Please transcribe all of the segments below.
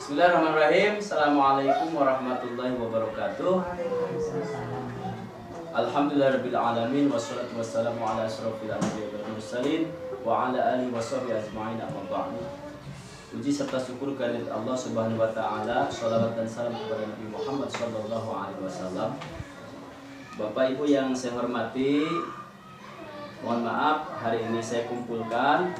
Bismillahirrahmanirrahim. Assalamualaikum warahmatullahi wabarakatuh. Alhamdulillahirabbil alamin wassalatu wassalamu ala asyrofil anbiya'i wal mursalin wa ala alihi washabihi ajma'in amma ba'du. Puji serta syukur kehadirat Allah Subhanahu wa taala, shalawat dan salam kepada Nabi Muhammad sallallahu alaihi wasallam. Bapak Ibu yang saya hormati, mohon maaf hari ini saya kumpulkan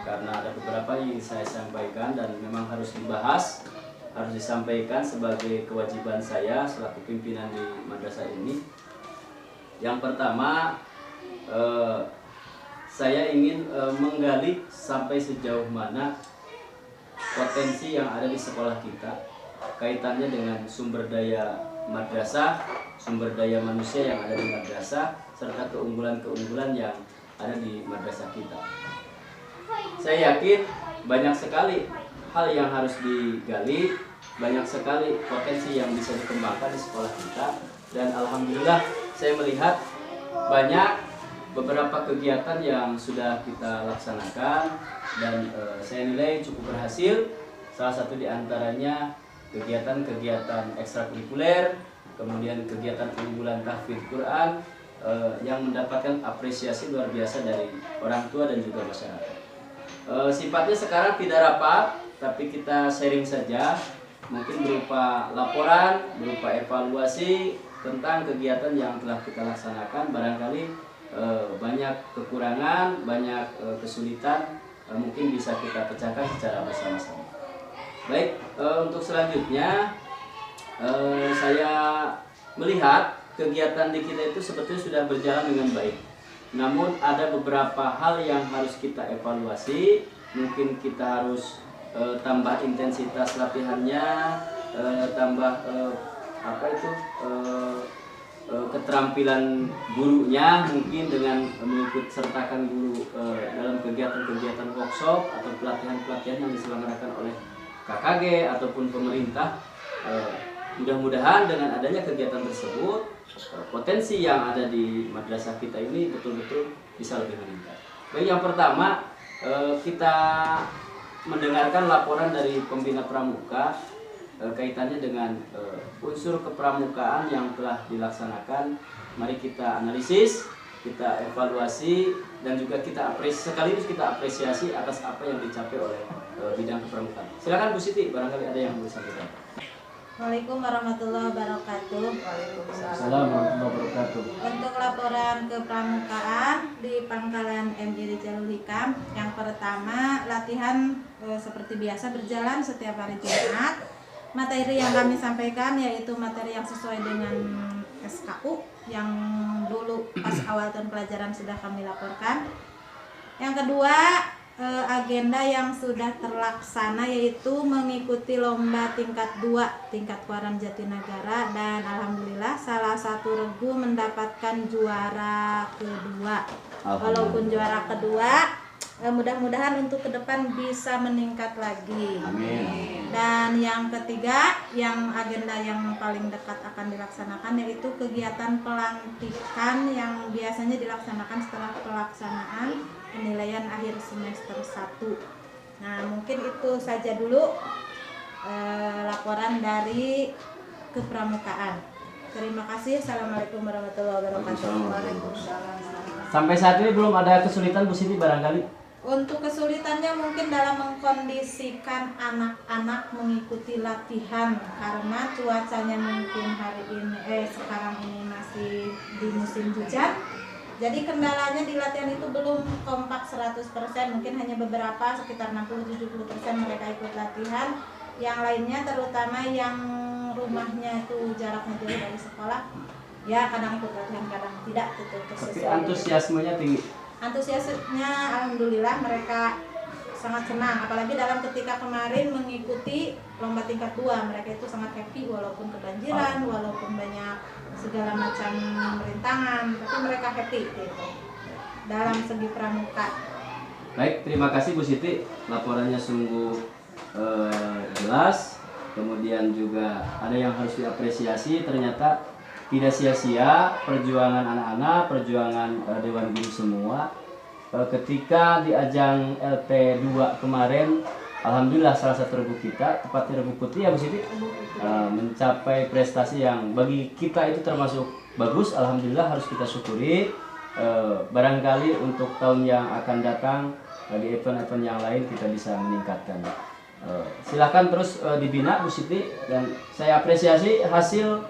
karena ada beberapa yang saya sampaikan dan memang harus dibahas, harus disampaikan sebagai kewajiban saya selaku pimpinan di madrasah ini. Yang pertama, saya ingin menggali sampai sejauh mana potensi yang ada di sekolah kita, kaitannya dengan sumber daya madrasah, sumber daya manusia yang ada di madrasah, serta keunggulan-keunggulan yang ada di madrasah kita. Saya yakin banyak sekali hal yang harus digali, banyak sekali potensi yang bisa dikembangkan di sekolah kita, dan alhamdulillah saya melihat banyak beberapa kegiatan yang sudah kita laksanakan dan saya nilai cukup berhasil. Salah satu di antaranya kegiatan-kegiatan ekstrakurikuler, kemudian kegiatan unggulan tahfidz Quran yang mendapatkan apresiasi luar biasa dari orang tua dan juga masyarakat. Sifatnya sekarang tidak rapat, tapi kita sharing saja, mungkin berupa laporan, berupa evaluasi tentang kegiatan yang telah kita laksanakan. Barangkali banyak kekurangan, banyak kesulitan, mungkin bisa kita pecahkan secara bersama-sama. Baik, untuk selanjutnya saya melihat kegiatan di kita itu sebetulnya sudah berjalan dengan baik. Namun ada beberapa hal yang harus kita evaluasi. Mungkin kita harus tambah intensitas latihannya, tambah keterampilan gurunya, mungkin dengan mengikut sertakan guru dalam kegiatan-kegiatan workshop atau pelatihan-pelatihan yang diselenggarakan oleh KKG ataupun pemerintah. Mudah-mudahan dengan adanya kegiatan tersebut, potensi yang ada di madrasah kita ini betul-betul bisa lebih meningkat. Baik, yang pertama kita mendengarkan laporan dari pembina pramuka kaitannya dengan unsur kepramukaan yang telah dilaksanakan. Mari kita analisis, kita evaluasi, dan juga kita sekaligus kita apresiasi atas apa yang dicapai oleh bidang kepramukaan. Silakan Bu Siti, barangkali ada yang mau disampaikan. Assalamualaikum warahmatullahi wabarakatuh. Waalaikumsalam warahmatullahi wabarakatuh. Untuk laporan kepramukaan di Pangkalan MI Jalul Hikam, yang pertama latihan seperti biasa berjalan setiap hari Jumat. Materi yang kami sampaikan yaitu materi yang sesuai dengan SKU yang dulu pas awal tahun pelajaran sudah kami laporkan. Yang kedua, agenda yang sudah terlaksana yaitu mengikuti lomba tingkat 2 tingkat Kuaran Jatinegara, dan alhamdulillah salah satu regu mendapatkan juara kedua. Walaupun juara kedua, mudah-mudahan untuk ke depan bisa meningkat lagi. Amin. Dan yang ketiga, yang agenda yang paling dekat akan dilaksanakan yaitu kegiatan pelantikan yang biasanya dilaksanakan setelah pelaksanaan penilaian akhir semester 1. Nah, mungkin itu saja dulu laporan dari kepramukaan. Terima kasih. Assalamualaikum warahmatullahi wabarakatuh. Sampai saat ini belum ada kesulitan Bu Siti barangkali? Untuk kesulitannya mungkin dalam mengkondisikan anak-anak mengikuti latihan karena cuacanya mungkin hari ini sekarang ini masih di musim hujan. Jadi kendalanya di latihan itu belum kompak 100%, mungkin hanya beberapa sekitar 60-70% mereka ikut latihan. Yang lainnya terutama yang rumahnya itu jaraknya jauh dari sekolah, ya kadang ikut latihan, kadang tidak. Tapi antusiasmenya tinggi. Antusiasnya alhamdulillah mereka sangat senang, apalagi dalam ketika kemarin mengikuti lomba tingkat 2 mereka itu sangat happy walaupun kebanjiran, walaupun banyak segala macam rintangan, tapi mereka happy gitu dalam segi pramuka. Baik, terima kasih Bu Siti, laporannya sungguh jelas, kemudian juga ada yang harus diapresiasi. Ternyata tidak sia-sia perjuangan anak-anak, perjuangan Dewan Guru semua. Ketika di ajang LT2 kemarin alhamdulillah salah satu regu kita, tepatnya regu putih ya Bu Siti, mencapai prestasi yang bagi kita itu termasuk bagus. Alhamdulillah harus kita syukuri. Barangkali untuk tahun yang akan datang di event-event yang lain kita bisa meningkatkan. Silahkan terus dibina Bu Siti, dan saya apresiasi hasil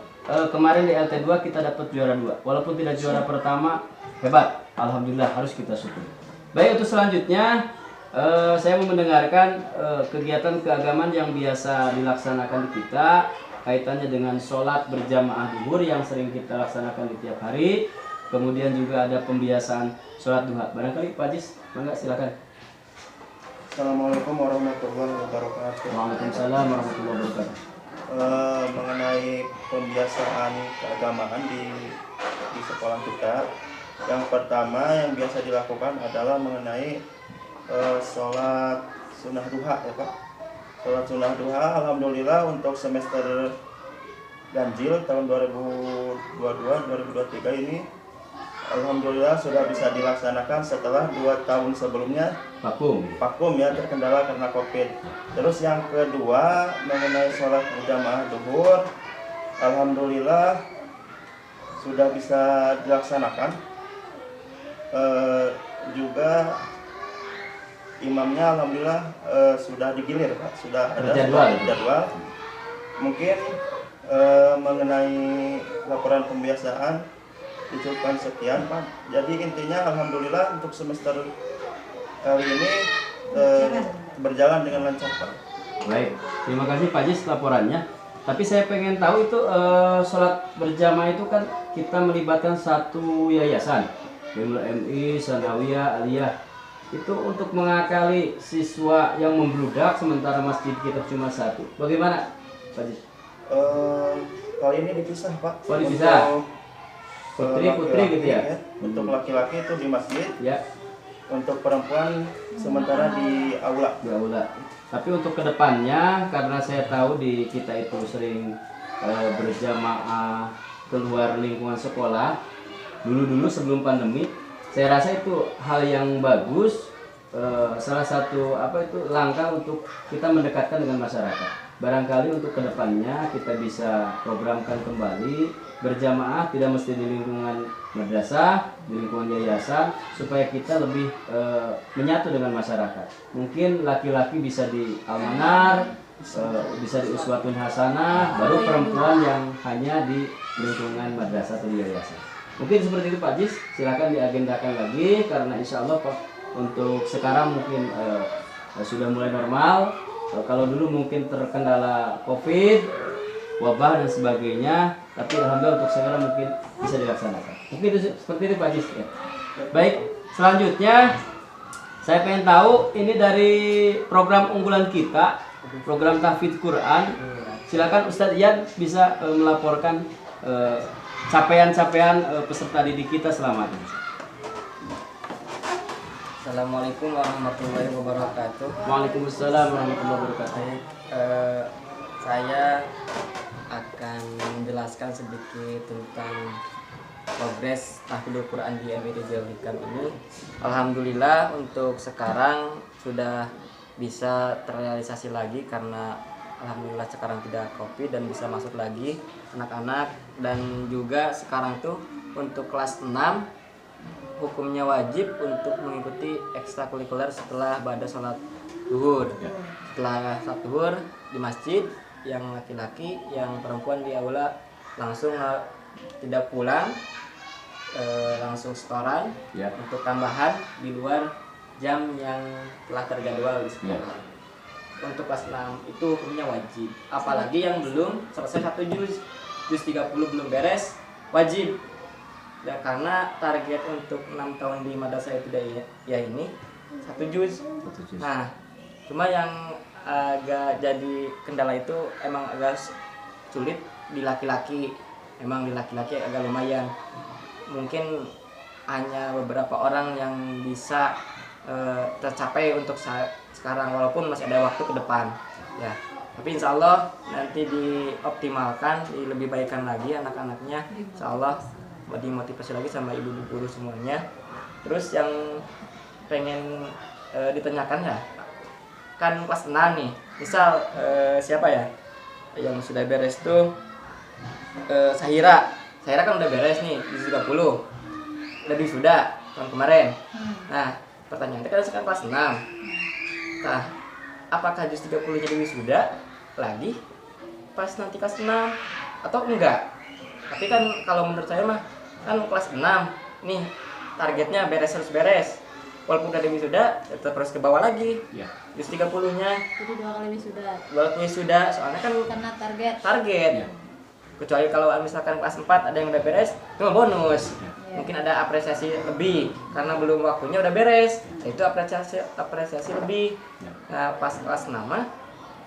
kemarin di LT2 kita dapat juara 2. Walaupun tidak juara pertama, hebat. Alhamdulillah harus kita syukuri. Baik, untuk selanjutnya saya mau mendengarkan kegiatan keagamaan yang biasa dilaksanakan di kita, kaitannya dengan sholat berjamaah duhur yang sering kita laksanakan di tiap hari. Kemudian juga ada pembiasaan sholat duha. Barangkali Pak Jis, mangga silakan. Assalamualaikum warahmatullahi wabarakatuh. Waalaikumsalam warahmatullahi wabarakatuh. Mengenai pembiasaan keagamaan di sekolah kita, yang pertama yang biasa dilakukan adalah mengenai sholat sunnah duha ya Pak. Sholat sunnah duha, alhamdulillah untuk semester ganjil tahun 2022-2023 ini alhamdulillah sudah bisa dilaksanakan setelah 2 tahun sebelumnya vakum ya, terkendala karena COVID. Terus yang kedua mengenai sholat berjamaah duhur, alhamdulillah sudah bisa dilaksanakan. Juga imamnya alhamdulillah sudah digilir Pak, sudah ada jadwal. Mungkin mengenai laporan pembiasaan dicukupkan sekian Pak. Jadi intinya alhamdulillah untuk semester kali ini berjalan dengan lancar Pak. Baik, terima kasih Pak Jis laporannya. Tapi saya pengen tahu itu sholat berjamaah itu kan kita melibatkan satu yayasan, MI, Sanawiyah, Aliyah. Itu untuk mengakali siswa yang membludak sementara masjid kita cuma satu. Bagaimana Pak Jis? Kali ini dipisah Pak. Oh, dipisah. Untuk Putri gitu ya? Untuk laki-laki itu di masjid. Ya. Untuk perempuan sementara di aula. Di aula. Tapi untuk kedepannya, karena saya tahu di kita itu sering berjamaah keluar lingkungan sekolah. Dulu sebelum pandemi, saya rasa itu hal yang bagus. Salah satu langkah untuk kita mendekatkan dengan masyarakat. Barangkali untuk kedepannya kita bisa programkan kembali berjamaah, tidak mesti di lingkungan madrasah, di lingkungan yayasan, supaya kita lebih menyatu dengan masyarakat. Mungkin laki-laki bisa di almanar, bisa di uswatun hasanah, baru perempuan yang hanya di lingkungan madrasah atau di yayasan. Mungkin seperti itu Pak Jis, silakan diagendakan lagi, karena insya Allah Pak, untuk sekarang mungkin sudah mulai normal. Kalau dulu mungkin terkendala COVID, wabah dan sebagainya, tapi alhamdulillah untuk sekarang mungkin bisa dilaksanakan. Mungkin itu seperti itu Pak Jis ya. Baik, selanjutnya saya pengen tahu ini dari program unggulan kita, program tahfidz Quran. Silakan Ustadz Ian bisa melaporkan capaian-capaian peserta didik kita selama ini. Assalamualaikum warahmatullahi wabarakatuh. Waalaikumsalam warahmatullahi wabarakatuh. Saya akan menjelaskan sedikit tentang progres tahfidzul Quran di MID Jalul Hikam ini. Alhamdulillah untuk sekarang sudah bisa terrealisasi lagi, karena alhamdulillah sekarang tidak COVID dan bisa masuk lagi anak-anak. Dan juga sekarang tuh untuk kelas 6 hukumnya wajib untuk mengikuti ekstrakurikuler setelah ba'da sholat duhur. Setelah sholat duhur di masjid, yang laki-laki, yang perempuan di aula langsung tidak pulang, langsung setoran Ya. untuk tambahan di luar jam yang telah terjadwal di sekolah. Untuk kelas 6 itu hukumnya wajib, apalagi yang belum selesai 1 juz 30 belum beres, wajib. Ya, karena target untuk 6 tahun di madrasah ibtidaiyah ya ini 1 juz. Nah, cuma yang agak jadi kendala itu emang agak sulit di laki-laki. Emang di laki-laki agak lumayan. Mungkin hanya beberapa orang yang bisa tercapai untuk sekarang, walaupun masih ada waktu ke depan. Ya, tapi insya Allah nanti dioptimalkan, lebih baikkan lagi anak-anaknya. Insya Allah dimotivasi lagi sama ibu guru semuanya. Terus yang pengen ditanyakan ya, kan kelas 6 nih. Misal siapa ya yang sudah beres tuh, Sahira kan udah beres nih di 30, udah wisuda tahun kemarin. Nah pertanyaannya kan sekarang kelas 6. Nah apakah jus 30 jadi wisuda lagi pas nanti kelas 6 atau enggak? Tapi kan kalau menurut saya mah kan kelas 6 nih targetnya harus beres. Walaupun udah wisuda tetap terus ke bawah lagi. Ya. Jus 30-nya Jadi 2 kali wisuda. 2 kali wisuda, soalnya kan Karena target. target. Ya. Kecuali kalau misalkan kelas 4 ada yang udah beres, itu mah bonus. Ya. Mungkin ada apresiasi lebih karena belum waktunya udah beres. Nah, itu apresiasi lebih. Ya. Nah, pas kelas 6 mah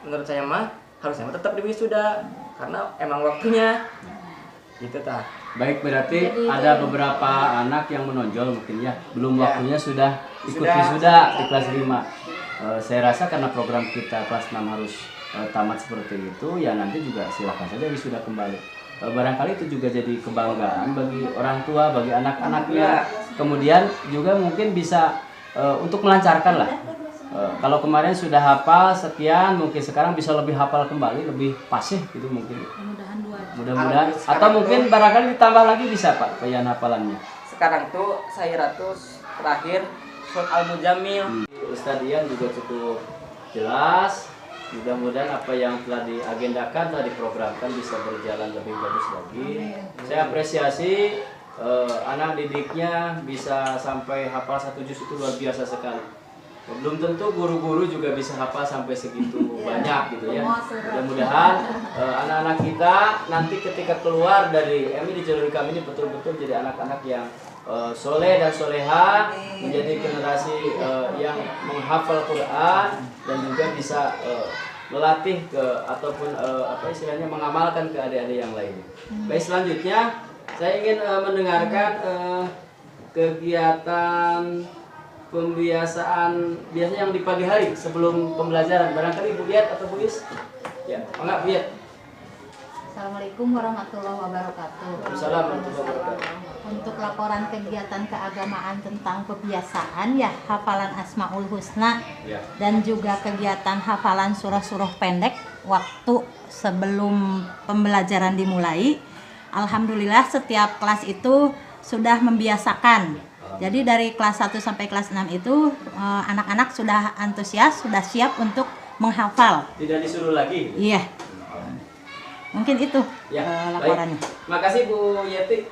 menurut saya mah harusnya tetap di wisuda karena emang waktunya. Gitu tah. Baik, berarti Jadi ada itu- beberapa anak yang menonjol mungkin ya, belum Ya. waktunya sudah ikut Sudah. wisuda di kelas 5. Saya rasa karena program kita kelas 6 harus tamat seperti itu, ya nanti juga silakan saja wisuda kembali. Barangkali itu juga jadi kebanggaan bagi orang tua, bagi anak-anaknya. Kemudian juga mungkin bisa untuk melancarkan lah. Kalau kemarin sudah hafal sekian, mungkin sekarang bisa lebih hafal kembali, lebih fasih gitu mungkin. Mudah-mudahan 2. Mudah-mudahan. Sekarang Atau mungkin barangkali ditambah lagi bisa Pak bayan hafalannya. Sekarang tuh Sahira tuh terakhir surat Al-Mujammil. Ustadz Ian juga cukup jelas. Mudah-mudahan apa yang telah diagendakan, telah diprogramkan bisa berjalan lebih bagus lagi. Saya apresiasi anak didiknya bisa sampai hafal 1 juz itu luar biasa sekali. Belum tentu guru-guru juga bisa hafal sampai segitu banyak gitu ya. Mudah-mudahan anak-anak kita nanti ketika keluar dari MI di Jalur Hikam ini betul-betul jadi anak-anak yang soleh dan soleha, menjadi generasi yang menghafal Quran dan juga bisa melatih ataupun apa istilahnya mengamalkan ke adik-adik yang lainnya. Baik, selanjutnya saya ingin mendengarkan kegiatan pembiasaan biasanya yang di pagi hari sebelum pembelajaran. Barangkali Bu Yat atau Bu Is? Ya, enggak Bu Yat. Assalamualaikum warahmatullahi wabarakatuh. Waalaikumsalam warahmatullahi wabarakatuh. Untuk laporan kegiatan keagamaan tentang kebiasaan ya hafalan Asmaul Husna Ya. dan juga kegiatan hafalan surah-surah pendek waktu sebelum pembelajaran dimulai. Alhamdulillah setiap kelas itu sudah membiasakan. Jadi dari kelas 1 sampai kelas 6 itu anak-anak sudah antusias, sudah siap untuk menghafal. Tidak disuruh lagi. Iya. Mungkin itu Ya, laporannya. baik. Makasih Bu Yeti.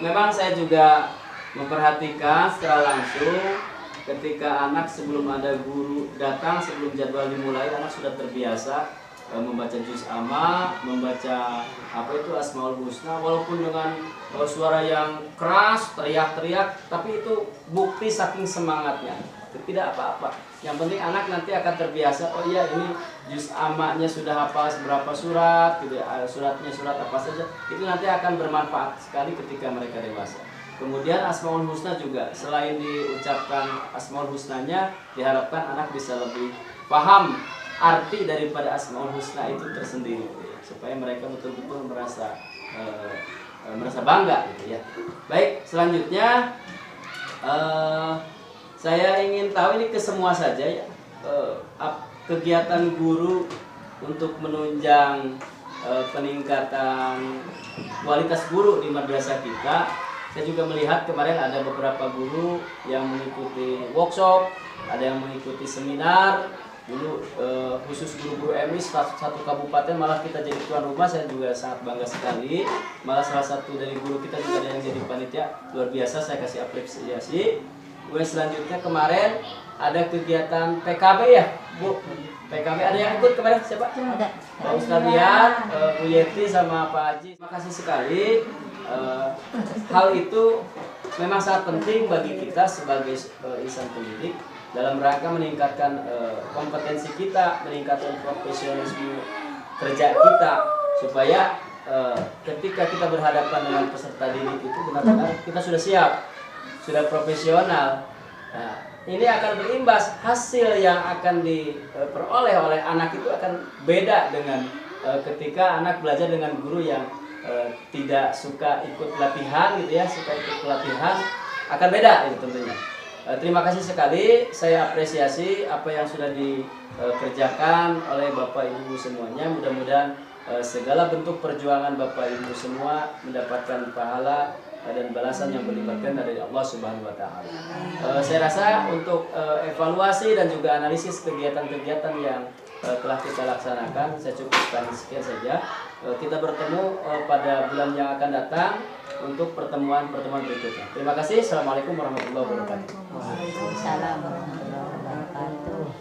Memang saya juga memperhatikan secara langsung ketika anak sebelum ada guru datang, sebelum jadwal dimulai, anak sudah terbiasa membaca juz amma, membaca apa itu Asmaul Husna, walaupun dengan suara yang keras, teriak-teriak, tapi itu bukti saking semangatnya. Tidak apa-apa. Yang penting anak nanti akan terbiasa. Oh iya, ini juz amma-nya sudah hafal seberapa surat, gitu ya, suratnya surat apa saja. Itu nanti akan bermanfaat sekali ketika mereka dewasa. Kemudian Asmaul Husna juga selain diucapkan Asmaul Husnanya, diharapkan anak bisa lebih paham arti daripada Asmaul Husna itu tersendiri, supaya mereka betul-betul merasa bangga gitu ya. Baik, selanjutnya saya ingin tahu ini ke semua saja ya, kegiatan guru untuk menunjang peningkatan kualitas guru di madrasah kita. Saya juga melihat kemarin ada beberapa guru yang mengikuti workshop, ada yang mengikuti seminar. Dulu khusus guru-guru MI satu kabupaten malah kita jadi tuan rumah. Saya juga sangat bangga sekali. Malah salah satu dari guru kita juga ada yang jadi panitia, luar biasa, saya kasih apresiasi. Kemudian selanjutnya kemarin ada kegiatan PKB ya Bu. PKB ada yang ikut kemarin siapa? Ada. Pak Ustadz Dian, Bu Yeti sama Pak Haji. Terima kasih sekali. Hal itu memang sangat penting bagi kita sebagai insan pendidik dalam rangka meningkatkan kompetensi kita, meningkatkan profesionalisme kerja kita, supaya ketika kita berhadapan dengan peserta didik itu benar-benar kita sudah siap, sudah profesional. Nah, ini akan berimbas, hasil yang akan diperoleh oleh anak itu akan beda dengan ketika anak belajar dengan guru yang tidak suka ikut pelatihan gitu ya, suka ikut pelatihan akan beda itu tentunya. Terima kasih sekali, saya apresiasi apa yang sudah dikerjakan oleh Bapak Ibu semuanya. Mudah-mudahan segala bentuk perjuangan Bapak Ibu semua mendapatkan pahala dan balasan yang melibatkan dari Allah Subhanahu wa taala. Saya rasa untuk evaluasi dan juga analisis kegiatan-kegiatan yang telah kita laksanakan, saya cukupkan sekian saja. Kita bertemu pada bulan yang akan datang untuk pertemuan-pertemuan berikutnya. Terima kasih. Assalamualaikum warahmatullahi wabarakatuh. Waalaikumsalam warahmatullahi wabarakatuh.